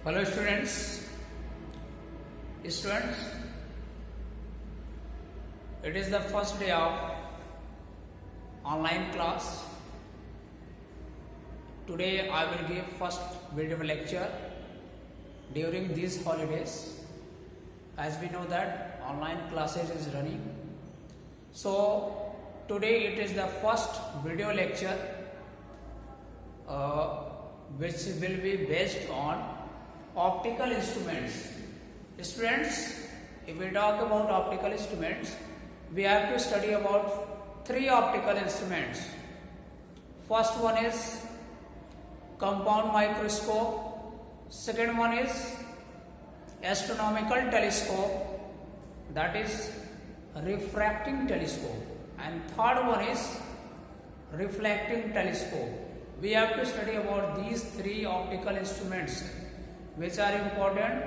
Hello students, it is the first day of online class. Today I will give first video lecture during these holidays. As we know that online classes is running. So today it is the first video lecture which will be based on optical instruments. Students, if we talk about optical instruments, we have to study about three optical instruments. First one is compound microscope, second one is astronomical telescope, that is refracting telescope, and third one is reflecting telescope. We have to study about these three optical instruments which are important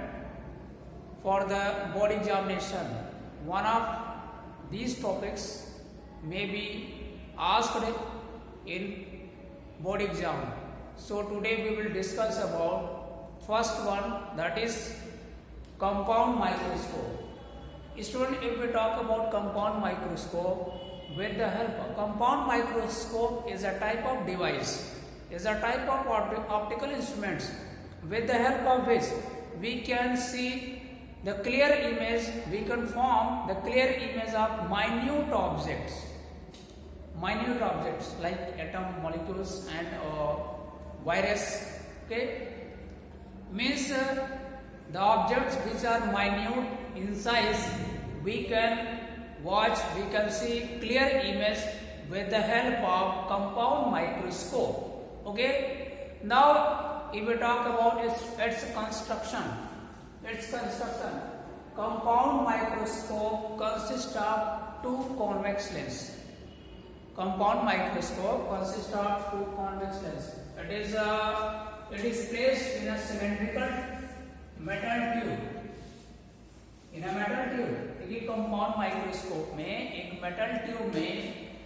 for the board examination. One of these topics may be asked in board exam. So today we will discuss about first one, that is compound microscope. Student, if we talk about compound microscope, with the help of compound microscope is a type of device, is a type of optical instruments with the help of which we can see the clear image, we can form the clear image of minute objects like atom, molecules and virus. Okay, means the objects which are minute in size, we can watch, we can see clear image with the help of compound microscope. Okay, now if we talk about its construction, compound microscope consists of two convex lenses. Compound microscope consists of two convex lenses. It is placed in a cylindrical metal tube. In a metal tube, देखिए compound microscope में एक metal tube में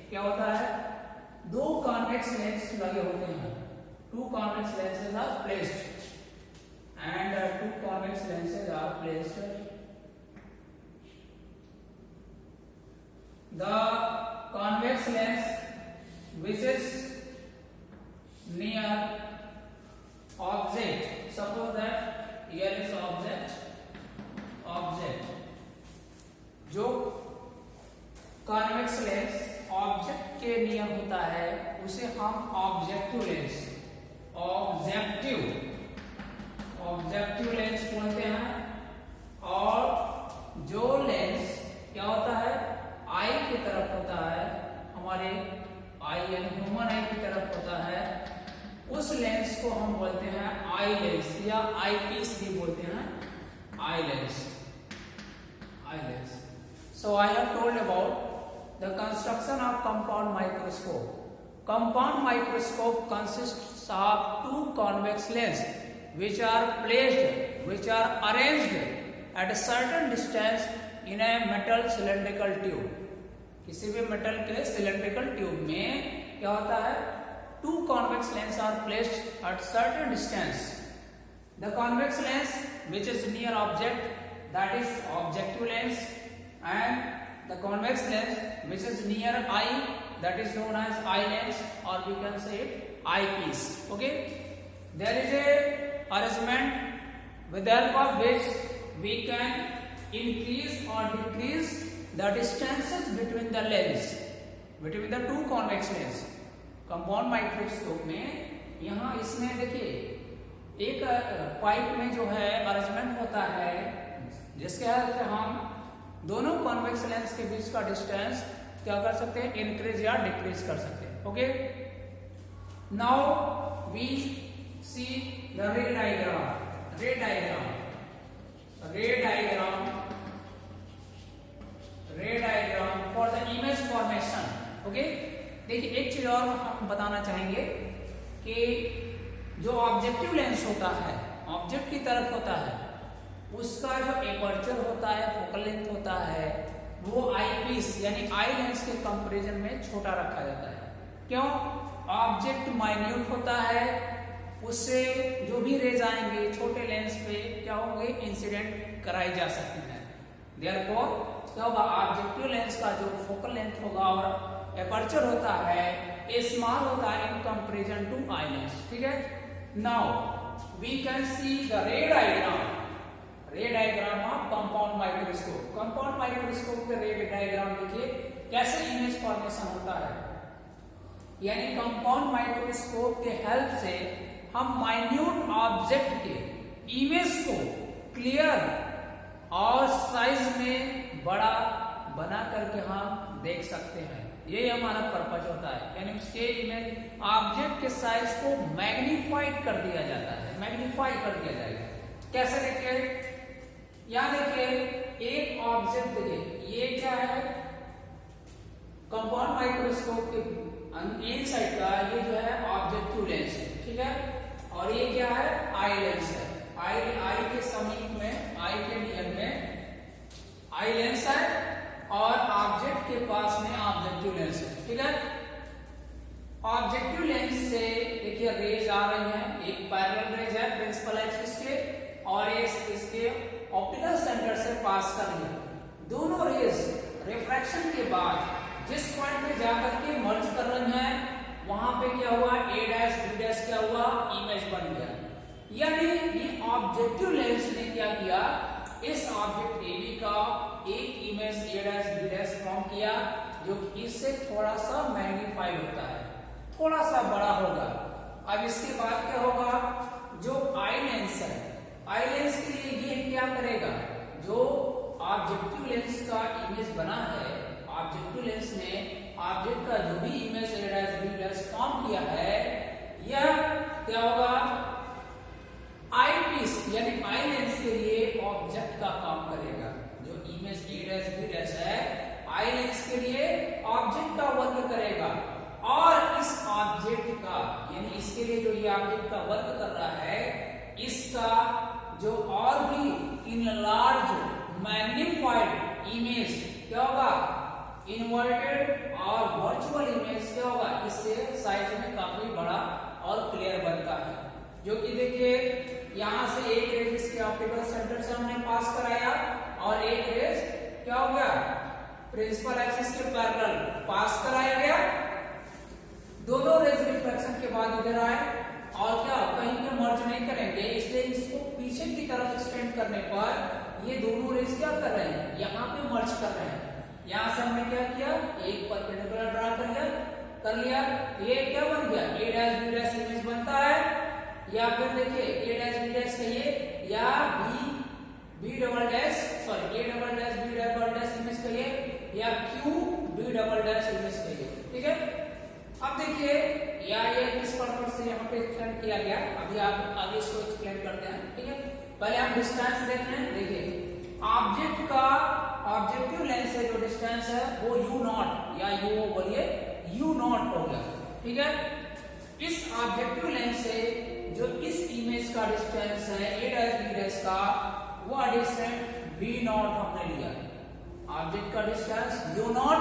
क्या होता है, दो convex lens लगे होते हैं. Two convex lenses are placed, and two convex lenses are placed. The convex lens which is near object, suppose that here is object, जो convex lens object के नियर होता है उसे हम ऑब्जेक्टिव लेंस बोलते हैं. और जो लेंस क्या होता है, आई की तरफ होता है, हमारे आई यानी ह्यूमन आई की तरफ होता है, उस लेंस को हम बोलते हैं आई लेंस या आई पीस भी बोलते हैं, eye lens. So I have told about the construction of compound microscope. Compound microscope consists of two convex lenses which are arranged at a certain distance in a metal cylindrical tube. किसी भी metal के cylindrical tube में क्या होता है, two convex lenses are placed at certain distance. The convex lens which is near object, that is objective lens, and the convex lens which is near eye, that is known as eye lens, or we can say it eyepiece. Okay, there is a arrangement with the help of which we can increase or decrease the distances between the lens, between the two convex lens. Compound microscope में यहाँ इसमें देखिए एक pipe में जो है arrangement होता है जिसके हेल्प से हम दोनों कॉन्वेक्स लेंस के बीच का डिस्टेंस क्या कर सकते हैं, इंक्रीज या डिक्रीज कर सकते हैं. Okay, now we see the ray diagram for the image formation. Okay, देखिए एक चीज और हम बताना चाहेंगे कि जो ऑब्जेक्टिव लेंस होता है, ऑब्जेक्ट की तरफ होता है, उसका जो एपर्चर होता है, फोकल लेंथ होता है, वो आई पीस यानी आई लेंस के कंपैरिजन में छोटा रखा जाता है. क्यों? ऑब्जेक्ट माइन्यूट होता है, उससे जो भी रेज आएंगे छोटे लेंस पे क्या होंगे, इंसिडेंट कराई जा सकती है। देयरफॉर क्या होगा, ऑब्जेक्टिव लेंस का जो फोकल लेंथ होगा और एपर्चर होता है स्मॉल होता है in comparison to eye lens. ठीक है, now we can see the ray diagram of compound microscope. Compound microscope के रे डायग्राम देखिए कैसे इमेज फॉर्मेशन होता है। यानी कंपाउंड माइक्रोस्कोप के हेल्प से हम माइन्यूट ऑब्जेक्ट के इमेज को क्लियर और साइज में बड़ा बना करके हम देख सकते हैं। ये हमारा पर्पज होता है, यानी उसके इमेज ऑब्जेक्ट के साइज को मैग्नीफाइड कर दिया जाता है, मैग्नीफाई कर दिया जाएगा। कैसे देखिए, यहाँ देखिए एक ऑब्जेक्ट देखिए, ये क्या है, कंपाउंड माइक्रोस्कोप के इन साइड का ये जो है ऑब्जेक्टिव लेंस है। ठीक है, और ये क्या है, आई लेंस है। आई के समीप में, आई के नियर में आई लेंस है और ऑब्जेक्ट के पास में ऑब्जेक्टिव लेंस है। ठीक है, ऑब्जेक्टिव लेंस से देखिए रेज आ रही है, एक पैरेलल रेज है प्रिंसिपल एक्सिस के और इसके ऑप्टिकल सेंटर से पास कर रही है। दोनों रेज रिफ्रैक्शन के बाद जिस पॉइंट पे जाकर के मर्ज कर रही है वहां पे क्या हुआ, ए डैश बी डैश क्या हुआ, इमेज बन गया। यानी ये ऑब्जेक्टिव लेंस ने क्या किया, इस ऑब्जेक्ट ए बी का एक image A dash B dash form किया जो इससे थोड़ा सा मैग्नीफाइड होता है, थोड़ा सा बड़ा होगा। अब इसके बाद क्या होगा, जो आई लेंस है, आई लेंस के लिए ये क्या करेगा, जो ऑब्जेक्टिव लेंस का इमेज बना है, ऑब्जेक्टिव लेंस ने ऑब्जेक्ट का जो भी image A dash B dash form किया है, यह क्या होगा, आई पीस यानी आई लेंस के लिए ऑब्जेक्ट का काम करेगा। जो image A dash B dash है आई लेंस के लिए ऑब्जेक्ट का वर्क करेगा और इस ऑब्जेक्ट का यानी इसके लिए जो ये ऑब्जेक्ट का वर्क कर रहा है, इसका जो और भी इनलार्ज मैग्नीफाइड इमेज क्या होगा, इन्वर्टेड और वर्चुअल इमेज क्या होगा, इससे साइज में काफी बड़ा और क्लियर बनता है। जो कि देखिए यहां से एक रेज इसके ऑप्टिकल सेंटर से हमने पास कराया और एक रेज क्या हो गया, प्रिंसिपल एक्सिस के पैरेलल पास कराया गया। दोनों रेज रिफ्लेक्शन के बाद इधर आए और क्या कहीं पे मर्ज नहीं करेंगे, इसलिए इसको पीछे की तरफ एक्सटेंड करने पर ये दोनों रेज क्या कर रहे हैं, यहाँ पे मर्ज कर रहे हैं। यहां से हमने क्या किया, एक परपेंडिकुलर ड्रा कर लिया, ये क्या बन गया, ए डैश बी डैश इमेज बनता है। या फिर देखिए ए डैश बी डैश कहिए या B double dash sorry A double dash B double dash image कहिए या Q B double dash image कहिए। ठीक है, अब देखिए या ये किस पर्पस से यहाँ पे एक्सप्लेन किया गया, अभी आप आगे इसको एक्सप्लेन करते हैं। ठीक है, पहले आप डिस्टेंस देख रहे हैं। देखिए ऑब्जेक्ट का ऑब्जेक्टिव लेंस से जो डिस्टेंस है वो u नॉट या u बोलिए u नॉट हो गया। ठीक है, इस ऑब्जेक्टिव लेंस से जो इस इमेज का डिस्टेंस है ए डैश बी डैश का, वो डिस्टेंस b नॉट हमने लिया। ऑब्जेक्ट का डिस्टेंस u नॉट,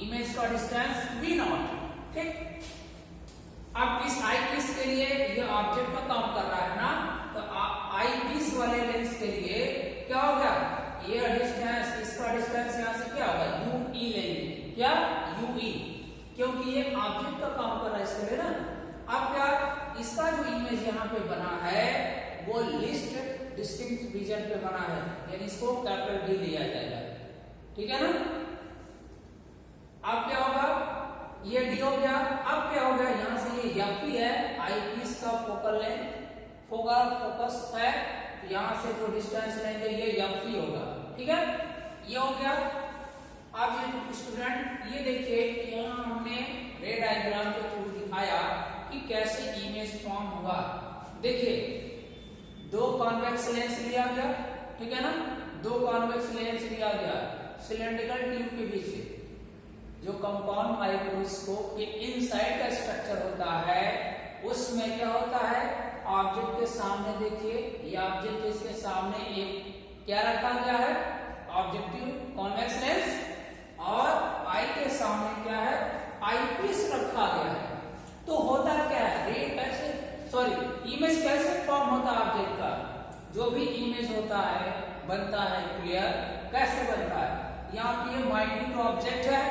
इमेज का डिस्टेंस b नॉट। ठीक, अब इस आई पीस के लिए ये ऑब्जेक्ट का काम कर रहा है ना, तो आई पीस वाले लेंस के लिए क्या हो गया, ये डिस्टेंस, इसका डिस्टेंस यहां से क्या होगा, ue लेंगे, क्या ue, क्योंकि ये ऑब्जेक्ट का काम कर रहा है इसके लिए ना। अब क्या, इसका जो इमेज यहाँ पे बना है वो लिस्ट डिस्टिंक्ट रीजन पे बना है, यानी इसको कैपिटल डी लिया जाएगा। ठीक है ना, अब क्या होगा, ये डी हो गया। अब क्या हो गया, यहाँ से ये एफ है आई पीस का फोकल लेंथ, फोकस है, यहाँ से जो डिस्टेंस लेंगे ये एफ होगा। ठीक है, ये हो गया। अब ये स्टूडेंट ये देखिए यहाँ हमने रे डायग्राम के थ्रू दिखाया कि कैसे इमेज फॉर्म हुआ। देखिए दो कॉन्वेक्स लेंस लिया गया, ठीक है ना, दो कॉन्वेक्स लेंस लिया गया सिलेंड्रिकल ट्यूब के बीच से। जो कंपाउंड माइक्रोस्कोप के इनसाइड का स्ट्रक्चर होता है उसमें क्या होता है, ऑब्जेक्ट के सामने देखिए ये ऑब्जेक्ट, इसके सामने एक क्या रखा गया है, ऑब्जेक्टिव कॉन्वेक्स लेंस, और आई के सामने क्या है, आई पीस रखा गया है। तो होता क्या है, रे कैसे सॉरी इमेज कैसे फॉर्म होता है ऑब्जेक्ट का, जो भी इमेज होता है बनता है क्लियर, कैसे बनता है। यहाँ पे ये माइन्यूट ऑब्जेक्ट है,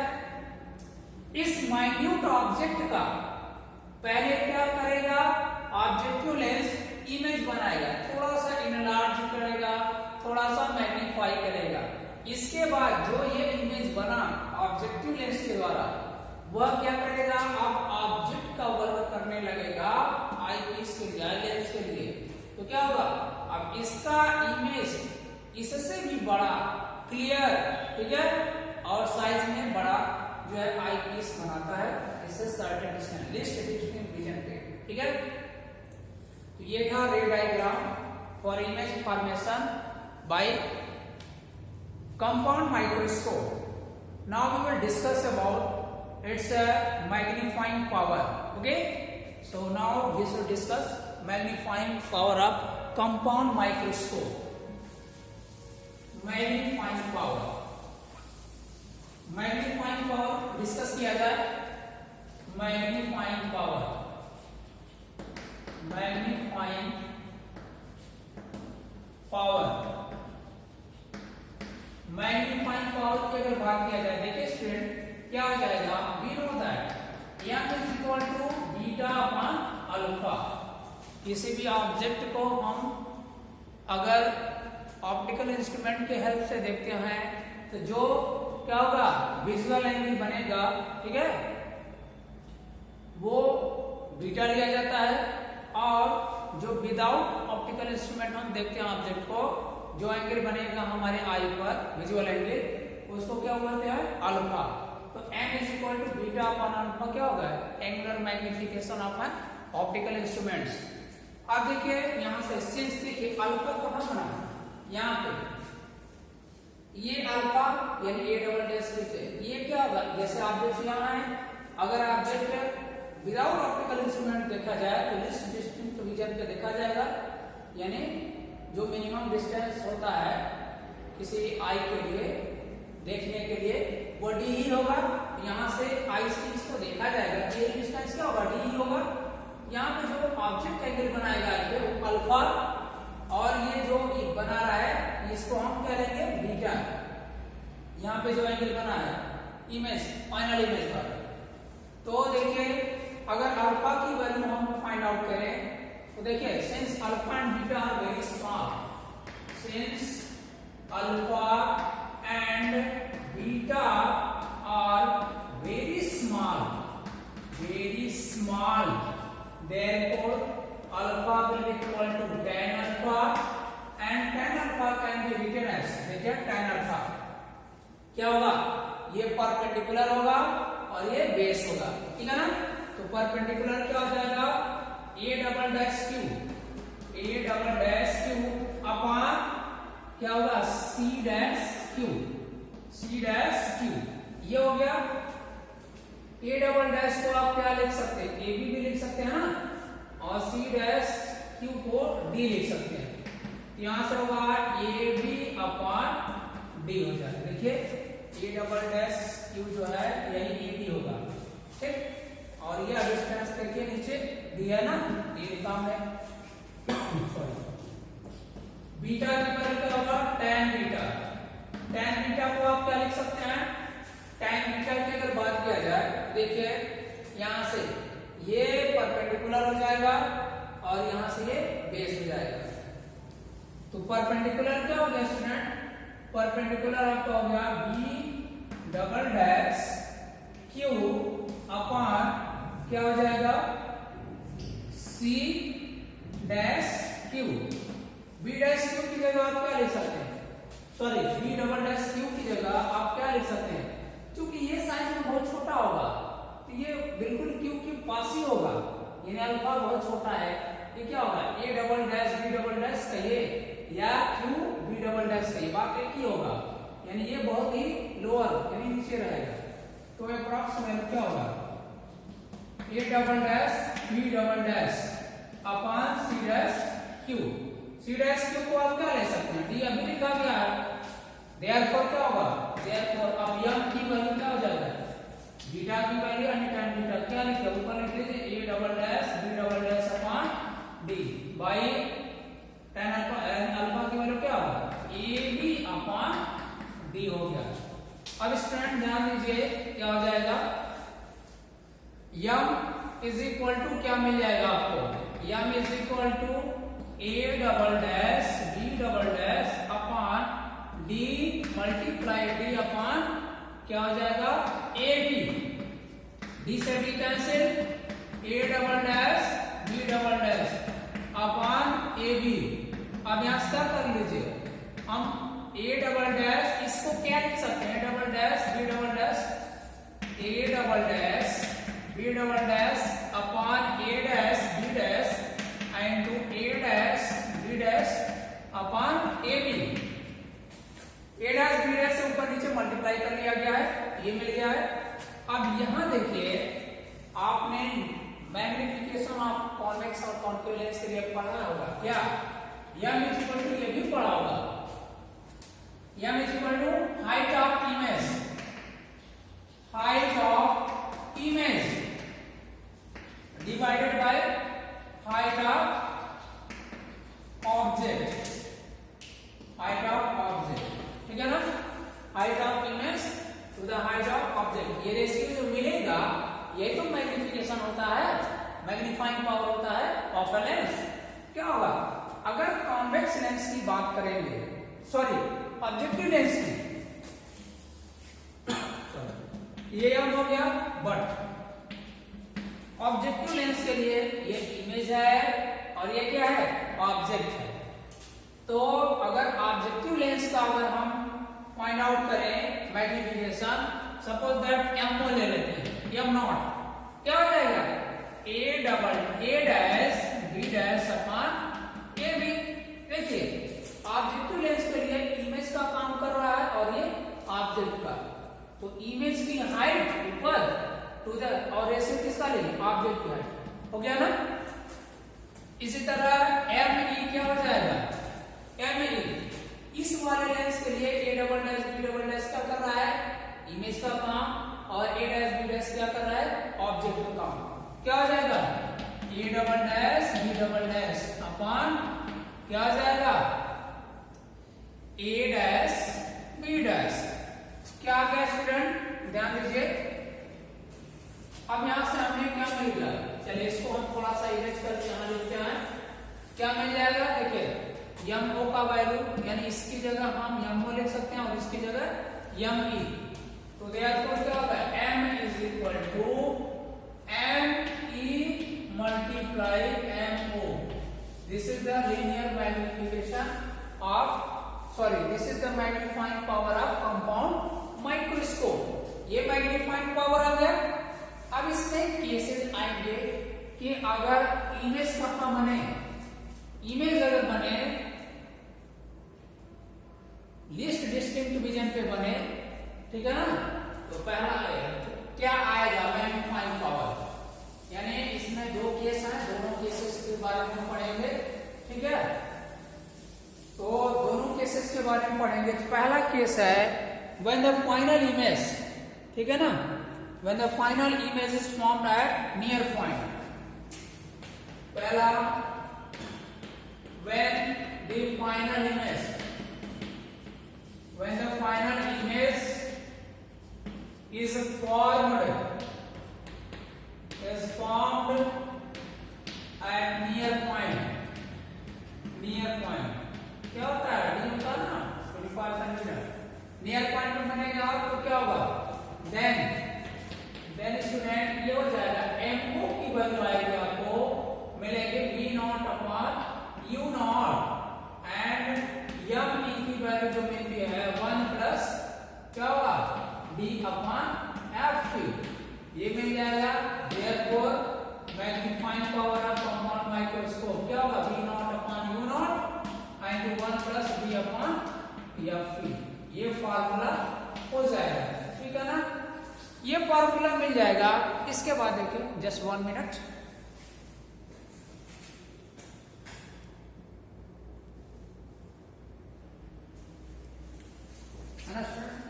इस माइन्यूट ऑब्जेक्ट का पहले क्या करेगा, ऑब्जेक्टिव लेंस इमेज बनाएगा, थोड़ा सा इनलार्ज करेगा, थोड़ा सा मैग्नीफाई करेगा। इसके बाद जो ये इमेज बना ऑब्जेक्टिव लेंस के द्वारा, वह क्या करेगा, अब ऑब्जेक्ट का वर्क करने लगेगा आई पीस के लिए, आई लेंस के लिए। तो क्या होगा, अब इसका इमेज इससे भी बड़ा क्लियर, ठीक है, और साइज में बड़ा जो है आई पीस बनाता है, इससे certain distance least distance vision पे, ठीक है। तो ये था ray diagram for image formation by compound microscope. Now we will discuss about its magnifying power. Okay, so now we should discuss magnifying power of compound microscope. Magnifying power discuss किया जाए। Magnifying power की अगर बात किया जाए, देखिए student क्या हो जाएगा, we know that m is equal to beta upon alpha. किसी भी ऑब्जेक्ट को हम अगर ऑप्टिकल इंस्ट्रूमेंट के हेल्प से देखते हैं तो जो क्या होगा, विजुअल एंगल बनेगा, ठीक है, वो बीटा लिया जाता है। और जो विदाउट ऑप्टिकल इंस्ट्रूमेंट हम देखते हैं ऑब्जेक्ट को, जो एंगल बनेगा हमारे आई पर विजुअल एंगल, उसको क्या बोलते हैं, अल्फा। तो m is equal to beta upon alpha क्या होगा, angular magnification of an optical instruments. अब देखिए यहां से सिंस देखिए अल्फा कहां बना, यहां पे ये अल्फा यानी a डबल डैश से, ये क्या होगा, जैसे ऑब्जेक्ट यहां है, अगर ऑब्जेक्ट विदाउट ऑप्टिकल इंस्ट्रूमेंट देखा जाए तो लिस्ट डिस्टेंस विजन पे देखा जाएगा, यानी जो मिनिमम डिस्टेंस होता है किसी आई के लिए देखने के लिए वो डी ही होगा। यहाँ से आई से इसको देखा जाएगा, ये डिस्टेंस क्या होगा, डी ही होगा। यहाँ पे जो ऑब्जेक्ट एंगल बनाएगा ये वो अल्फा, और ये जो बना रहा है इसको हम क्या लेंगे, बीटा। यहाँ पे जो एंगल बना है इमेज, फाइनल इमेज पर, तो देखिए अगर अल्फा की वैल्यू हम फाइंड आउट करें तो देखिए since alpha and beta are very small, since alpha and beta are very small, therefore alpha will be equal to tan alpha, and tan alpha can be written as, देखिए tan alpha क्या होगा, ये perpendicular होगा और ये base होगा, ठीक है ना। तो परपेंडिकुलर क्या हो जाएगा, a double dash Q upon क्या होगा, c डैश क्यू, ये हो गया। a डबल डैश को आप क्या लिख सकते हैं, a भी लिख सकते हैं ना, और c डैश q को d लिख सकते हैं। यहां से होगा a b अपॉन d हो जाएगा। देखिए a डबल डैश q जो है यही a b होगा, ठीक। और ये डिस्टेंस देखिए नीचे दिया है ना, ये लिखा हमने। बीटा की वैल्यू क्या होगा, tan बीटा को आप क्या लिख सकते हैं, tan बीटा की अगर बात किया जाए, देखिए यहां से ये परपेंडिकुलर हो जाएगा और यहां से ये बेस हो जाएगा। तो परपेंडिकुलर क्या हो गया स्टूडेंट, परपेंडिकुलर आपका हो गया b double dash q upon क्या हो जाएगा, c dash q। b dash q की जगह आप क्या लिख सकते हैं, sorry b double dash q की जगह आप क्या लिख सकते हैं, क्योंकि ये साइज में बहुत छोटा होगा तो ये बिल्कुल q के पास ही होगा, यानी अल्फा बहुत छोटा है, ये क्या होगा, a double dash b double dash कहिए या q b डबल डैश कहिए, बात एक ही होगा, यानी ये बहुत ही लोअर यानी नीचे रहेगा। तो अप्रॉक्सीमेट क्या होगा, a double dash b double dash upon c dash q। c dash q को आप क्या ले सकते हैं, d अभी लिखा गया है, देयरफॉर क्या होगा, देयरफॉर अब m की वैल्यू क्या हो जाएगा, बीटा की वैल्यू यानी tan बीटा क्या लिखे ऊपर लिख लीजिए a double dash b double dash upon d। Is equal to क्या मिल जाएगा आपको, m is equal to a double dash b double dash upon d multiply d upon क्या हो जाएगा ab, d से d cancel, a double dash b double dash upon ab। अब यहां क्या कर लीजिए, हम a डबल डैश इसको क्या लिख सकते हैं, double dash b double dash, a double dash b double dash upon a dash b dash into a dash b dash upon ab। a dash b dash से ऊपर नीचे मल्टीप्लाई कर लिया गया है, ये मिल गया है। अब यहां देखिए आपने मैग्निफिकेशन ऑफ कॉन्वेक्स और कॉन्केव लेंस के लिए पढ़ा होगा क्या, m इज इक्वल टू, ये भी पढ़ा होगा, m is equal to height of image, height of image divided by height of object, height of object, ठीक है ना, height of image to the height of object. ये रेशियो जो मिलेगा यही तो मैग्निफिकेशन होता है, मैग्नीफाइंग पावर होता है ऑफ अ लेंस। क्या होगा अगर कॉन्वेक्स लेंस की बात करेंगे, सॉरी ऑब्जेक्टिव लेंस की, ये याद हो गया, बट ऑब्जेक्टिव लेंस के लिए ये इमेज है और ये क्या है, ऑब्जेक्ट है। तो अगर ऑब्जेक्टिव लेंस का अगर हम फाइंड आउट करें मैग्निफिकेशन, सपोज दैट m ले लेते हैं, m नॉट क्या हो जाएगा, a dash b dash upon ab। देखिए ऑब्जेक्टिव लेंस के लिए इमेज का काम कर रहा है और ये ऑब्जेक्ट का, तो इमेज की हाइट ऊपर टू द, और रेशियो किसका लिए, ऑब्जेक्ट की हाइट, हो गया ना। इसी तरह me क्या हो जाएगा, me इस वाले लेंस के लिए a double dash b double dash क्या कर रहा है, इमेज का काम, और a डैश b डैश क्या कर रहा है, ऑब्जेक्ट का काम। क्या हो जाएगा, a double dash b double dash upon क्या हो जाएगा, a डैश b डैश। क्या आ गया स्टूडेंट, ध्यान दीजिए। अब यहां से हमें क्या मिल गया, चलिए इसको हम थोड़ा सा इरेज करके यहां लिखते हैं, क्या मिल जाएगा, देखिए m o का वैल्यू, यानी इसकी जगह हम m o लिख सकते हैं और इसकी जगह m e, तो देयरफॉर क्या होगा, m is equal to m e multiply m o। This is the linear magnification of, sorry this is the magnifying power of compound microscope. ये मैग्नीफाइंग पावर आ गया। अब इसमें केसेस आएंगे कि अगर इमेज कहां बने, इमेज अगर बने लीस्ट डिस्टिंक्ट विजन पे बने, ठीक है ना, तो पहला क्या आएगा, मैग्नीफाइंग पावर। यानी इसमें दो केस हैं, दोनों केसेस के बारे में पढ़ेंगे, ठीक है। तो दोनों केसेस के बारे में पढ़ेंगे। तो पहला केस है व्हेन द फाइनल इमेज, ठीक है ना, when the final image is formed at near point. पहला when the final image, when the final image is formed at near point, near point क्या होता है, डी होता है ना 45 सेंटीमीटर, नियर पॉइंट में बनेगा तो क्या होगा, देन स्टूडेंट ये हो जाएगा, mo की वैल्यू आएगी आपको मिलेगी v naught upon u not and m की वैल्यू जो मिलती है 1 प्लस क्या होगा d अपॉन f, ये मिल जाएगा। Therefore magnifying power of compound microscope क्या होगा, v naught upon u not and 1 plus d upon f। ये फार्मूला हो जाएगा, ठीक है ना, ये फार्मूला मिल जाएगा। इसके बाद देखिए जस्ट 1 मिनट,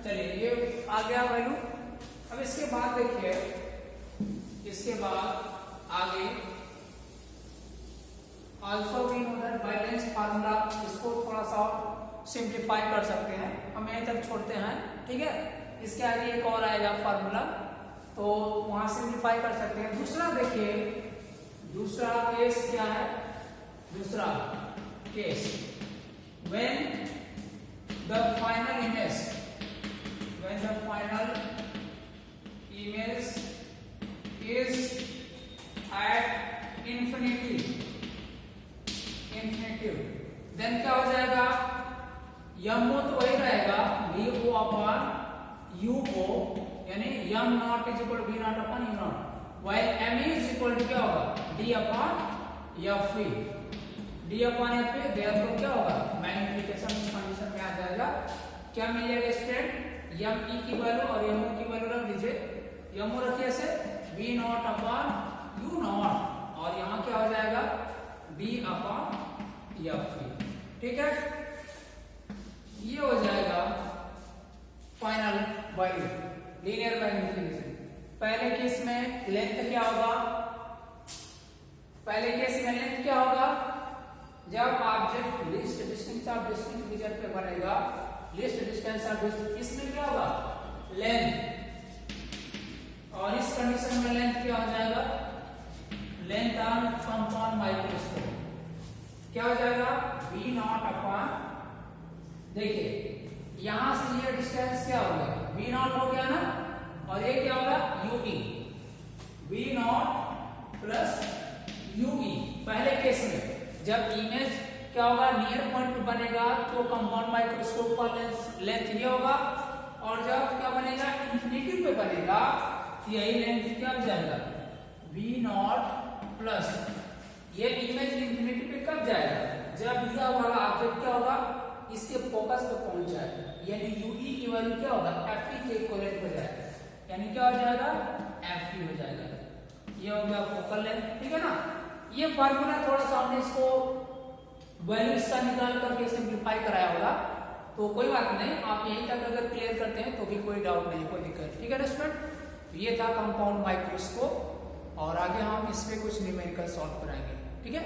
चलिए ये आ गया वैल्यू। अब इसके बाद देखिए, इसके बाद आगे also we know that balance formula, इसको थोड़ा सा सिंप्लीफाई कर सकते हैं, हम यहीं तक छोड़ते हैं, ठीक है। इसके आगे एक और आएगा फार्मूला, तो वहां सिंप्लीफाई कर सकते हैं। दूसरा देखिए दूसरा केस क्या है? दूसरा case when the final image is at infinitive then क्या हो जाएगा? यमो तो वही रहेगा v o upon u o, यानी m not is equal to v not upon u not, while m is equal to क्या होगा? d upon F e, d upon F e, therefore क्या होगा? मैग्निफिकेशन इस कंडीशन में आ जाएगा। क्या मिल जाएगा स्टूडेंट? यम ई की वैल्यू और यम ओ की वैल्यू रख दीजिए। यम ओ रखिए ऐसे v naught upon u naught, और यहाँ क्या हो जाएगा? d upon F E. ठीक है, ये हो जाएगा फाइनल वैल्यू लीनियर मैग्निफिकेशन। पहले केस में लेंथ क्या होगा? पहले केस में लेंथ क्या होगा? जब object least distance of distinct region पे बनेगा, लीस्ट डिस्टेंस ऑफ डिस्टिंक्ट, इसमें क्या होगा? लेंथ, और इस कंडीशन में लेंथ क्या हो जाएगा? लेंथ ऑन कंपाउंड माइक्रोस्कोप क्या हो जाएगा? v नॉट अपॉन, देखिए यहां से ये डिस्टेंस क्या हो गया? v नॉट हो गया ना, और ये क्या होगा? ue, v not plus ue। पहले केस में जब इमेज क्या होगा? नियर पॉइंट पे बनेगा तो कंपाउंड माइक्रोस्कोप का लेंथ ये होगा, और जब क्या बनेगा? इंफिनिटी पे बनेगा तो यही लेंथ क्या हो जाएगा? v नॉट प्लस, ये इमेज इंफिनिटी पे कब जाएगा? जब यह वाला ऑब्जेक्ट क्या होगा? इसके फोकस पे पहुंच जाएगा, यानी ue की वैल्यू क्या होगा? fe के इक्विवेलेंट हो जाएगा, यानी क्या हो जाएगा? fe हो जाएगा। ये हो गया फोकल लेंथ। ठीक है ना, ये फार्मूला थोड़ा सा हमने इसको वैल्यूज का निकाल करके सिंप्लीफाई कराया होगा, तो कोई बात नहीं, आप यहीं तक अगर क्लियर करते हैं तो भी कोई डाउट नहीं, कोई दिक्कत। ठीक है ना स्टूडेंट, ये था कंपाउंड माइक्रोस्कोप, और आगे हम इस पे कुछ न्यूमेरिकल सॉल्व कराएंगे। ठीक है।